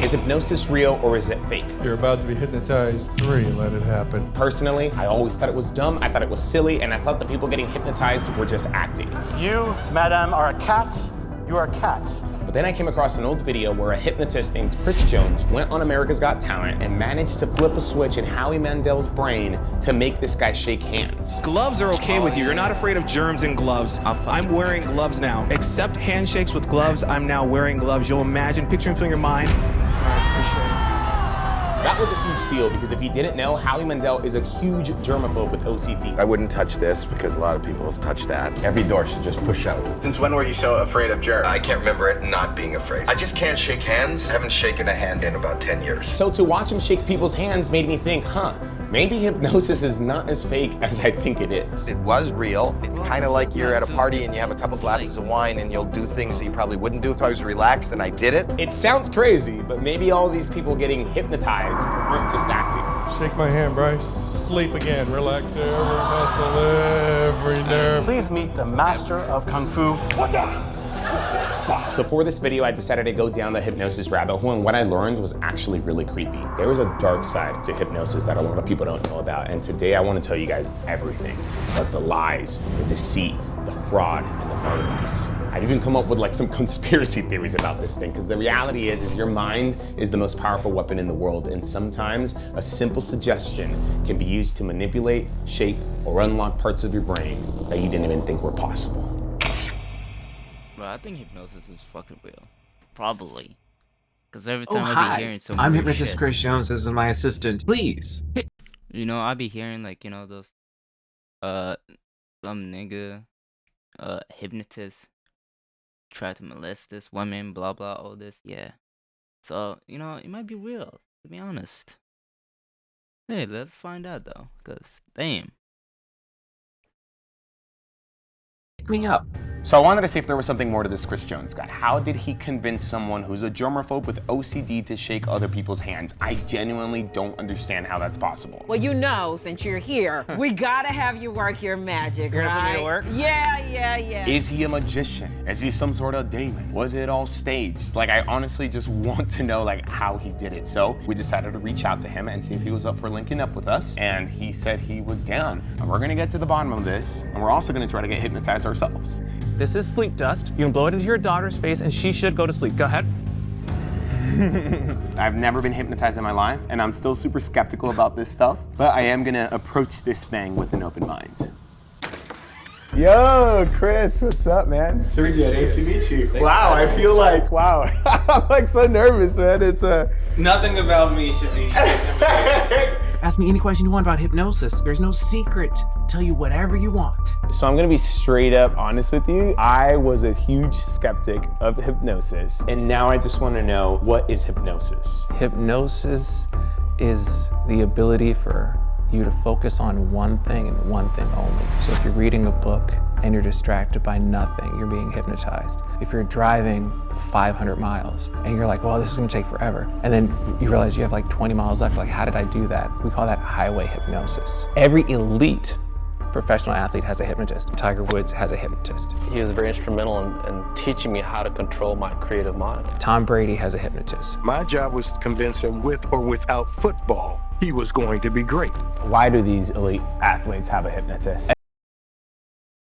Is hypnosis real or is it fake? You're about to be hypnotized. 3, let it happen. Personally, I always thought it was dumb, I thought it was silly, and I thought the people getting hypnotized were just acting. You, madam, are a cat. You are a cat. But then I came across an old video where a hypnotist named Chris Jones went on America's Got Talent and managed to flip a switch in Howie Mandel's brain to make this guy shake hands. Gloves are okay with you. You're not afraid of germs in gloves. I'm wearing gloves now. Except handshakes with gloves, I'm now wearing gloves. You'll imagine, picture and feel in your mind. All right, appreciate it. That was a huge deal because if you didn't know, Howie Mandel is a huge germaphobe with OCD. I wouldn't touch this because a lot of people have touched that. Every door should just push out. Since when were you so afraid of germs? I can't remember it not being afraid. I just can't shake hands. I haven't shaken a hand in about 10 years. So to watch him shake people's hands made me think, maybe hypnosis is not as fake as I think it is. It was real. It's kind of like you're at a party and you have a couple glasses of wine and you'll do things that you probably wouldn't do if I was relaxed and I did it. It sounds crazy, but maybe all these people getting hypnotized weren't just acting. Shake my hand, Bryce. Sleep again. Relax every muscle, every nerve. Please meet the master of Kung Fu. So for this video, I decided to go down the hypnosis rabbit hole, and what I learned was actually really creepy. There is a dark side to hypnosis that a lot of people don't know about, and today I want to tell you guys everything. Like the lies, the deceit, the fraud, and the murders. I've even come up with like some conspiracy theories about this thing, because the reality is your mind is the most powerful weapon in the world, and sometimes a simple suggestion can be used to manipulate, shape, or unlock parts of your brain that you didn't even think were possible. Bro, I think hypnosis is fucking real. Probably. Because every time I be hearing some I'm weird Hypnotist shit. Chris Jones. This is my assistant. Please. You know, I be hearing like, you know, those some nigga hypnotist try to molest this woman, blah blah, all this, yeah. So, you know, it might be real, to be honest. Hey, let's find out though, cause damn. Pick me up. So I wanted to see if there was something more to this Chris Jones guy. How did he convince someone who's a germaphobe with OCD to shake other people's hands? I genuinely don't understand how that's possible. Well, you know, since you're here, we gotta have you work your magic, You're right? gonna put me to work? Yeah. Is he a magician? Is he some sort of demon? Was it all staged? Like, I honestly just want to know like how he did it. So we decided to reach out to him and see if he was up for linking up with us. And he said he was down. And we're gonna get to the bottom of this. And we're also gonna try to get hypnotized ourselves. This is sleep dust. You can blow it into your daughter's face and she should go to sleep. Go ahead. I've never been hypnotized in my life, and I'm still super skeptical about this stuff, but I am gonna approach this thing with an open mind. Yo, Chris, what's up, man? Sergio, nice to meet you. Wow, I feel like, wow, I'm like so nervous, man. It's Nothing about me should be. Ask me any question you want about hypnosis. There's no secret. I'll tell you whatever you want. So I'm gonna be straight up honest with you. I was a huge skeptic of hypnosis, and now I just wanna know, what is hypnosis? Hypnosis is the ability for you to focus on one thing and one thing only. So if you're reading a book and you're distracted by nothing, you're being hypnotized. If you're driving 500 miles and you're like, well, this is gonna take forever, and then you realize you have like 20 miles left, like, how did I do that? We call that highway hypnosis. Every elite professional athlete has a hypnotist. Tiger Woods has a hypnotist. He was very instrumental in teaching me how to control my creative mind. Tom Brady has a hypnotist. My job was to convince him with or without football, he was going to be great. Why do these elite athletes have a hypnotist?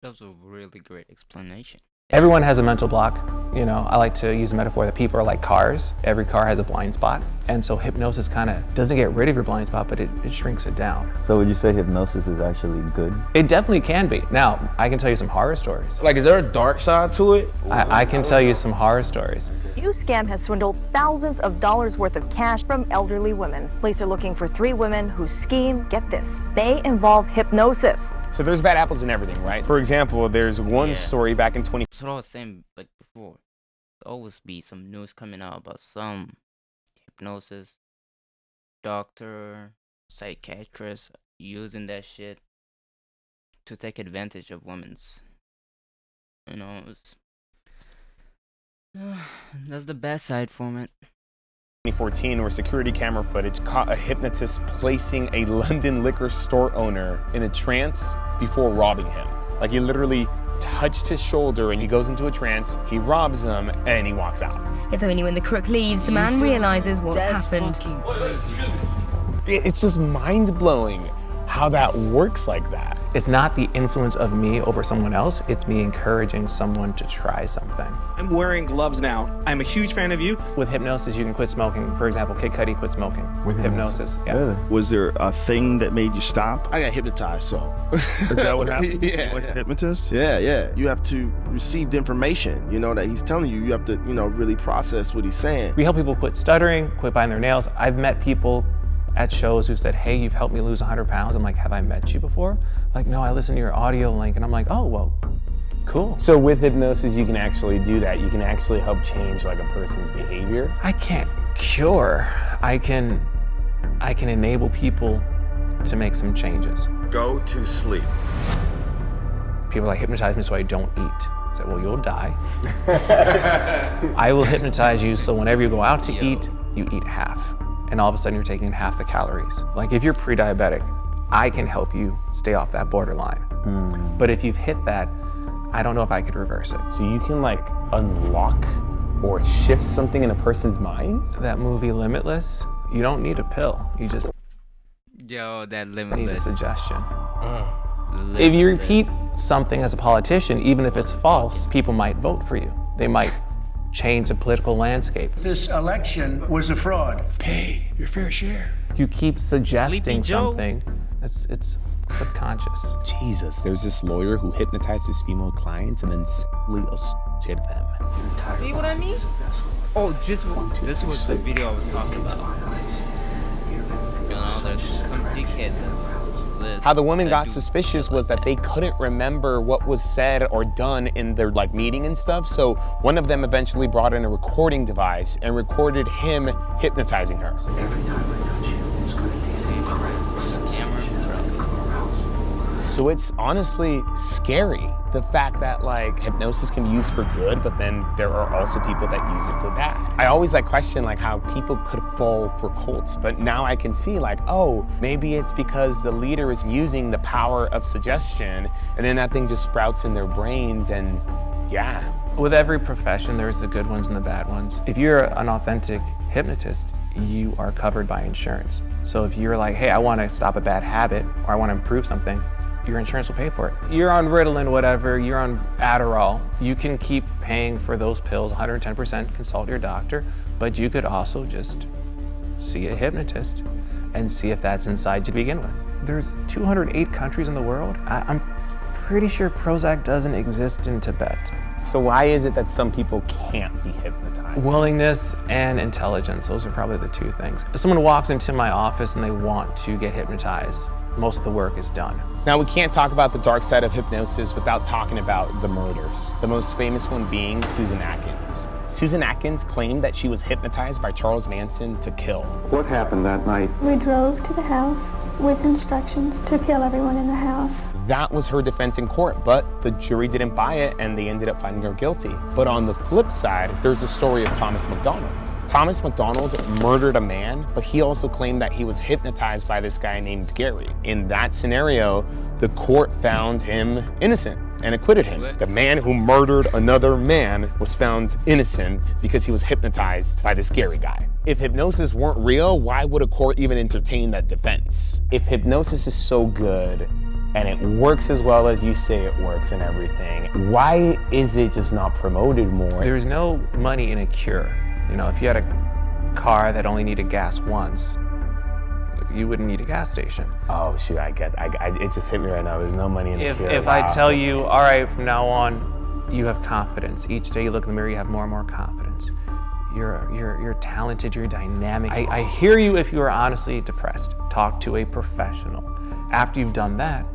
That was a really great explanation. Everyone has a mental block. You know, I like to use a metaphor that people are like cars. Every car has a blind spot. And so hypnosis kind of doesn't get rid of your blind spot, but it shrinks it down. So would you say hypnosis is actually good? It definitely can be. Now, I can tell you some horror stories. Like, is there a dark side to it? I can tell you some horror stories. New scam has swindled thousands of dollars worth of cash from elderly women. Police are looking for 3 women whose scheme, get this, they involve hypnosis. So there's bad apples in everything, right? For example, there's one story back in 20. That's what I was saying like before. There'll always be some news coming out about some hypnosis doctor, psychiatrist using that shit to take advantage of women's. You know, it's that's the bad side from it. 2014, where security camera footage caught a hypnotist placing a London liquor store owner in a trance before robbing him. Like, he literally touched his shoulder and he goes into a trance, he robs them, and he walks out. It's only when the crook leaves the man realizes what's happened. It's just mind-blowing how that works like that. It's not the influence of me over someone else, it's me encouraging someone to try something. I'm wearing gloves now. I'm a huge fan of you. With hypnosis, you can quit smoking. For example, Kid Cudi quit smoking. With hypnosis. Yeah. Really? Was there a thing that made you stop? I got hypnotized, so. Is that what happened? Yeah. Like a hypnotist? Yeah. You have to receive the information, that he's telling you. You have to, really process what he's saying. We help people quit stuttering, quit biting their nails. I've met people at shows who said, hey, you've helped me lose 100 pounds. I'm like, have I met you before? Like, no, I listened to your audio link. And I'm like, oh, well, cool. So with hypnosis, you can actually do that. You can actually help change like a person's behavior. I can't cure. I can enable people to make some changes. Go to sleep. People like, hypnotize me so I don't eat. I said, well, you'll die. I will hypnotize you so whenever you go out to eat, you eat half. And all of a sudden you're taking half the calories. Like if you're pre-diabetic, I can help you stay off that borderline. But if you've hit that, I don't know if I could reverse it. So you can like unlock or shift something in a person's mind? So that movie Limitless, you don't need a pill. You just that need a suggestion. If you repeat something as a politician, even if it's false, people might vote for you. They might change the political landscape. This election was a fraud. Pay your fair share. You keep suggesting something, it's subconscious. Jesus, there's this lawyer who hypnotized his female clients and then sexually assaulted them. See what I mean? Oh, this was the video I was talking about. There's some dickhead. How the women got suspicious was that they couldn't remember what was said or done in their meeting and stuff. So one of them eventually brought in a recording device and recorded him hypnotizing her. So it's honestly scary, the fact that hypnosis can be used for good, but then there are also people that use it for bad. I always question how people could fall for cults, but now I can see oh, maybe it's because the leader is using the power of suggestion and then that thing just sprouts in their brains and yeah. With every profession, there's the good ones and the bad ones. If you're an authentic hypnotist, you are covered by insurance. So if you're hey, I want to stop a bad habit or I want to improve something, your insurance will pay for it. You're on Ritalin, whatever, you're on Adderall, you can keep paying for those pills 110%, consult your doctor, but you could also just see a hypnotist and see if that's inside you to begin with. There's 208 countries in the world. I'm pretty sure Prozac doesn't exist in Tibet. So why is it that some people can't be hypnotized? Willingness and intelligence, those are probably the two things. If someone walks into my office and they want to get hypnotized, most of the work is done. Now, we can't talk about the dark side of hypnosis without talking about the murders. The most famous one being Susan Atkins. Susan Atkins claimed that she was hypnotized by Charles Manson to kill. What happened that night? We drove to the house with instructions to kill everyone in the house. That was her defense in court, but the jury didn't buy it and they ended up finding her guilty. But on the flip side, there's the story of Thomas MacDonald. Thomas MacDonald murdered a man, but he also claimed that he was hypnotized by this guy named Gary. In that scenario, the court found him innocent and acquitted him. The man who murdered another man was found innocent because he was hypnotized by this Gary guy. If hypnosis weren't real, why would a court even entertain that defense? If hypnosis is so good and it works as well as you say it works and everything, why is it just not promoted more? There's no money in a cure. If you had a car that only needed gas once, you wouldn't need a gas station. Oh shoot, it just hit me right now. There's no money in the cure. If I tell you, all right, from now on, you have confidence. Each day you look in the mirror, you have more and more confidence. You're talented, you're dynamic. I hear you if you are honestly depressed. Talk to a professional. After you've done that,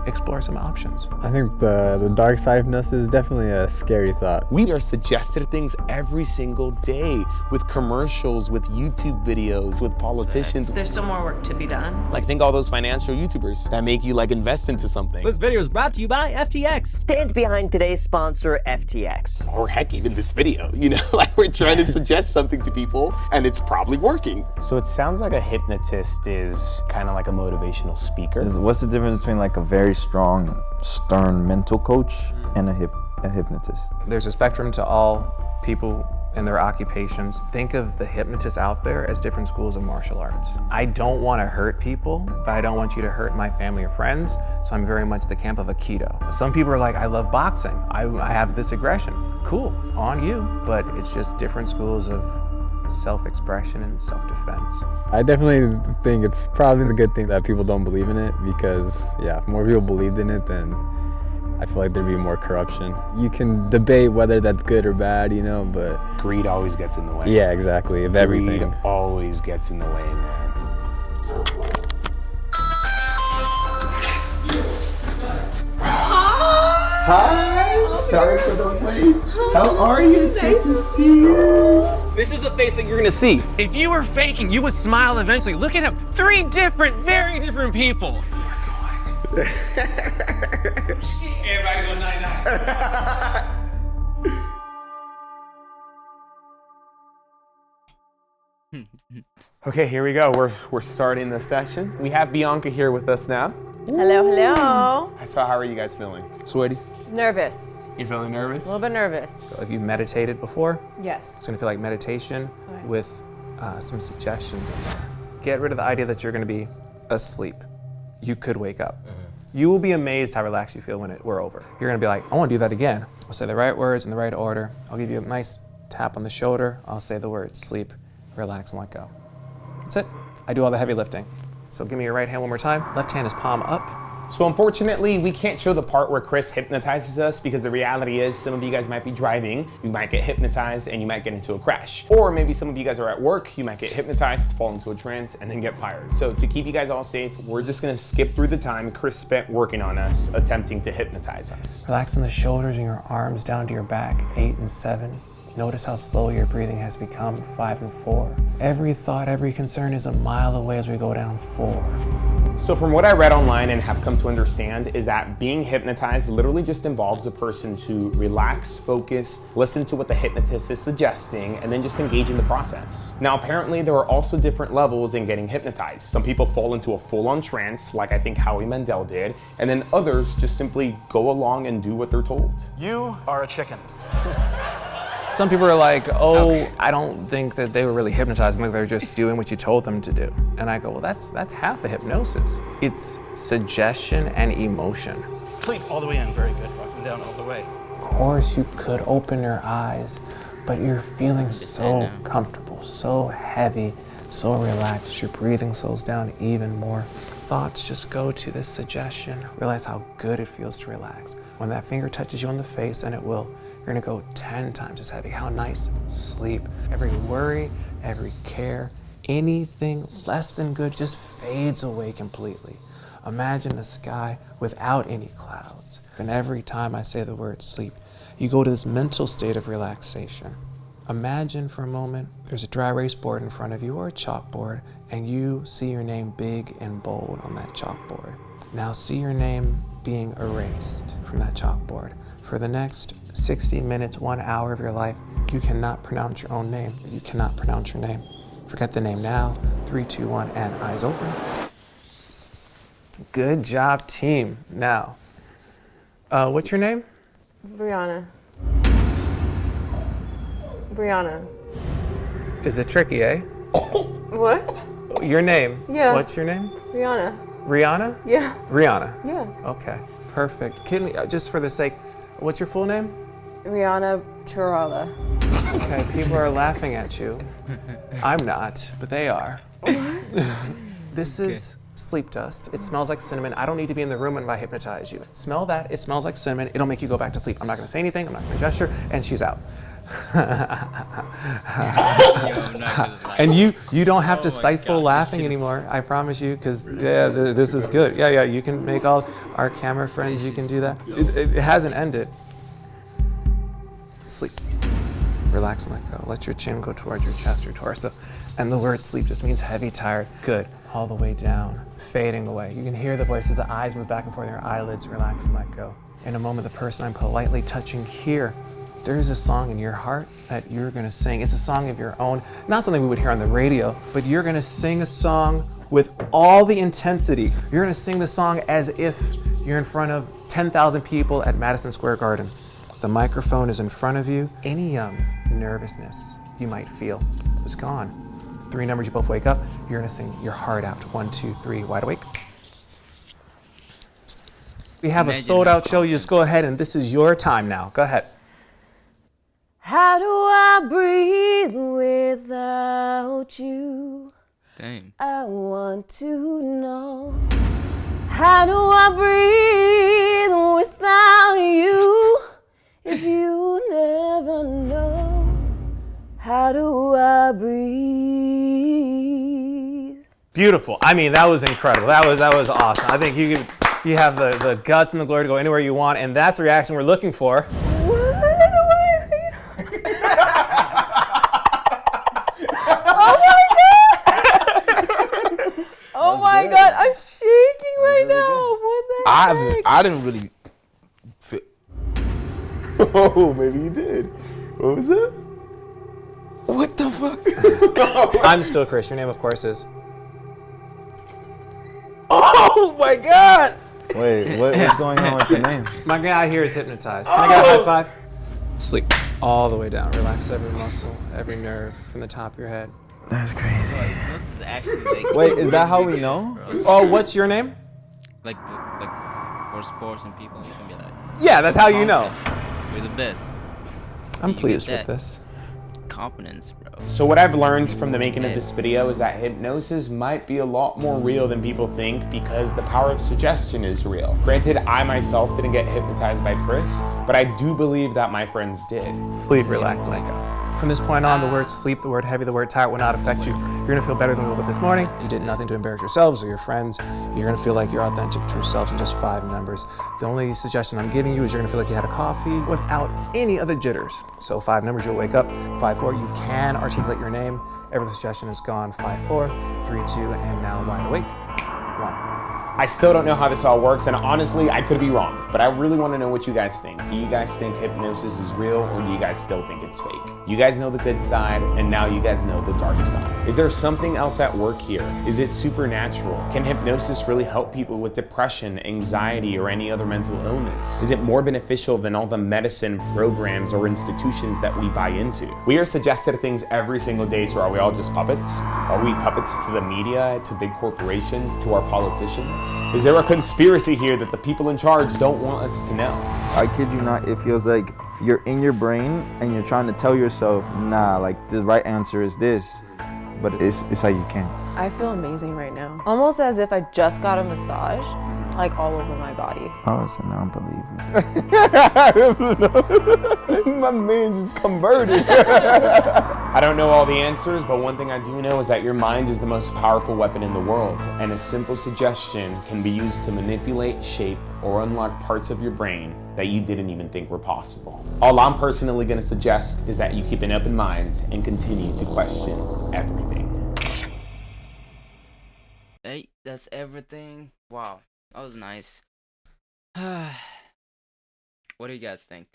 explore some options. I think the dark side of hypnosis is definitely a scary thought. We are suggested things every single day with commercials, with YouTube videos, with politicians. There's still more work to be done. Think all those financial YouTubers that make you invest into something. This video is brought to you by FTX. Stand behind today's sponsor, FTX. Or heck, even this video, we're trying to suggest something to people and it's probably working. So it sounds like a hypnotist is kind of like a motivational speaker. What's the difference between a very strong, stern mental coach and a hypnotist. There's a spectrum to all people and their occupations. Think of the hypnotists out there as different schools of martial arts. I don't want to hurt people, but I don't want you to hurt my family or friends, so I'm very much the camp of Aikido. Some people are like, I love boxing. I have this aggression. Cool, on you. But it's just different schools of self-expression and self-defense. I definitely think it's probably a good thing that people don't believe in it, because yeah, if more people believed in it, then I feel like there'd be more corruption. You can debate whether that's good or bad, you know, but greed always gets in the way. Yeah, exactly, of everything. Greed always gets in the way, man. Hi, sorry for the wait. How are you? It's good to see you. This is the face that you're gonna see. If you were faking, you would smile eventually. Look at him. 3 different, very different people. Everybody go night-night. Okay, here we go. We're starting the session. We have Bianca here with us now. Hello, hello. So how are you guys feeling? Sweaty? Nervous. You feeling nervous? A little bit nervous. Have you meditated before? Yes. It's gonna feel like meditation with some suggestions in there. Get rid of the idea that you're gonna be asleep. You could wake up. You will be amazed how relaxed you feel when we're over. You're gonna be like, I wanna do that again. I'll say the right words in the right order. I'll give you a nice tap on the shoulder. I'll say the words sleep, relax, and let go. That's it. I do all the heavy lifting. So give me your right hand one more time. Left hand is palm up. So unfortunately, we can't show the part where Chris hypnotizes us, because the reality is some of you guys might be driving, you might get hypnotized and you might get into a crash. Or maybe some of you guys are at work, you might get hypnotized, fall into a trance, and then get fired. So to keep you guys all safe, we're just gonna skip through the time Chris spent working on us, attempting to hypnotize us. Relaxing the shoulders and your arms down to your back, 8 and 7. Notice how slow your breathing has become, 5 and 4. Every thought, every concern is a mile away as we go down 4. So from what I read online and have come to understand is that being hypnotized literally just involves a person to relax, focus, listen to what the hypnotist is suggesting, and then just engage in the process. Now, apparently there are also different levels in getting hypnotized. Some people fall into a full-on trance, like I think Howie Mandel did, and then others just simply go along and do what they're told. You are a chicken. Some people are like, oh, I don't think that they were really hypnotized. I think they're just doing what you told them to do. And I go, well, that's half the hypnosis. It's suggestion and emotion. Sleep all the way in, very good. Rocking down all the way. Of course, you could open your eyes, but you're feeling so comfortable, so heavy, so relaxed. Your breathing slows down even more. Thoughts just go to this suggestion. Realize how good it feels to relax. When that finger touches you on the face, and it will, you're gonna go 10 times as heavy. How nice. Sleep. Every worry, every care, anything less than good just fades away completely. Imagine the sky without any clouds. And every time I say the word sleep, you go to this mental state of relaxation. Imagine for a moment there's a dry erase board in front of you, or a chalkboard, and you see your name big and bold on that chalkboard. Now see your name being erased from that chalkboard. For the next 60 minutes, 1 hour of your life, you cannot pronounce your own name. You cannot pronounce your name. Forget the name now. 3, 2, 1, and eyes open. Good job, team. Now, what's your name? Brianna. Brianna. Is it tricky, eh? What? Your name? Yeah. What's your name? Brianna. Rihanna? Yeah. Rihanna? Yeah. Okay, perfect. Can we, just for the sake, what's your full name? Rihanna Chirala. Okay, people are laughing at you. I'm not, but they are. This is sleep dust. It smells like cinnamon. I don't need to be in the room when I hypnotize you. Smell that, it smells like cinnamon. It'll make you go back to sleep. I'm not gonna say anything, I'm not gonna gesture, and she's out. And you don't have to stifle laughing anymore, I promise you, because yeah, this is good. Yeah, you can make all our camera friends, you can do that. It hasn't ended. Sleep. Relax and let go. Let your chin go towards your chest or torso. And the word sleep just means heavy, tired. Good. All the way down, fading away. You can hear the voices, the eyes move back and forth, your eyelids relax and let go. In a moment, the person I'm politely touching here, there is a song in your heart that you're gonna sing. It's a song of your own, not something we would hear on the radio, but you're gonna sing a song with all the intensity. You're gonna sing the song as if you're in front of 10,000 people at Madison Square Garden. The microphone is in front of you. Any nervousness you might feel is gone. 3 numbers, you both wake up. You're gonna sing your heart out. 1, 2, 3, wide awake. We have a sold out show. You just go ahead and this is your time now. Go ahead. How do I breathe without you? Damn. I want to know. How do I breathe without you? If you never know, how do I breathe? Beautiful. I mean, that was incredible. That was awesome. I think you have the guts and the glory to go anywhere you want, and that's the reaction we're looking for. Oh my god, I'm shaking right now. What the heck? I didn't really fit. Oh, maybe you did. What was that? What the fuck? I'm still Chris. Your name, of course, is. Oh my god! Wait, what's going on with the name? My guy here is hypnotized. Can I get a high five? Sleep all the way down. Relax every muscle, every nerve from the top of your head. That's crazy. Hypnosis is actually like. Wait, is that how we know? Oh, what's your name? Like for sports and people, it's gonna be like. Yeah, that's how you know. You're the best. I'm You pleased get with that this. Confidence, bro. So what I've learned from the making of this video is that hypnosis might be a lot more real than people think because the power of suggestion is real. Granted, I myself didn't get hypnotized by Chris, but I do believe that my friends did. Sleep, relax, let go. From this point on, the word sleep, the word heavy, the word tired will not affect you. You're gonna feel better than you will this morning. You did nothing to embarrass yourselves or your friends. You're gonna feel like your authentic, true selves in just 5 numbers. The only suggestion I'm giving you is you're gonna feel like you had a coffee without any other jitters. So 5 numbers, you'll wake up. 5, 4, you can articulate your name. Every suggestion is gone. 5, 4, 3, 2, and now wide awake. 1. I still don't know how this all works, and honestly, I could be wrong, but I really want to know what you guys think. Do you guys think hypnosis is real, or do you guys still think it's fake? You guys know the good side, and now you guys know the dark side. Is there something else at work here? Is it supernatural? Can hypnosis really help people with depression, anxiety, or any other mental illness? Is it more beneficial than all the medicine programs or institutions that we buy into? We are suggested things every single day, so are we all just puppets? Are we puppets to the media, to big corporations, to our politicians? Is there a conspiracy here that the people in charge don't want us to know? I kid you not, it feels like you're in your brain and you're trying to tell yourself, nah, like the right answer is this, but it's like you can't. I feel amazing right now. Almost as if I just got a massage, like all over my body. I was a non-believer. My man's just converted. I don't know all the answers, but one thing I do know is that your mind is the most powerful weapon in the world, and a simple suggestion can be used to manipulate, shape, or unlock parts of your brain that you didn't even think were possible. All I'm personally gonna suggest is that you keep an open mind and continue to question everything. Hey, that's everything. Wow, that was nice. What do you guys think?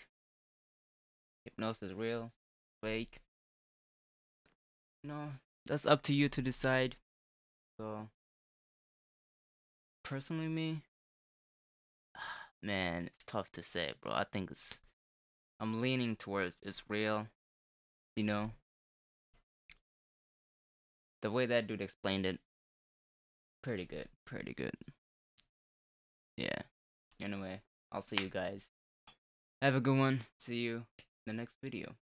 Hypnosis real? Fake? No, that's up to you to decide. So, personally me, man, it's tough to say, bro. I think I'm leaning towards it's real, you know? The way that dude explained it, pretty good, pretty good. Yeah, anyway, I'll see you guys. Have a good one. See you in the next video.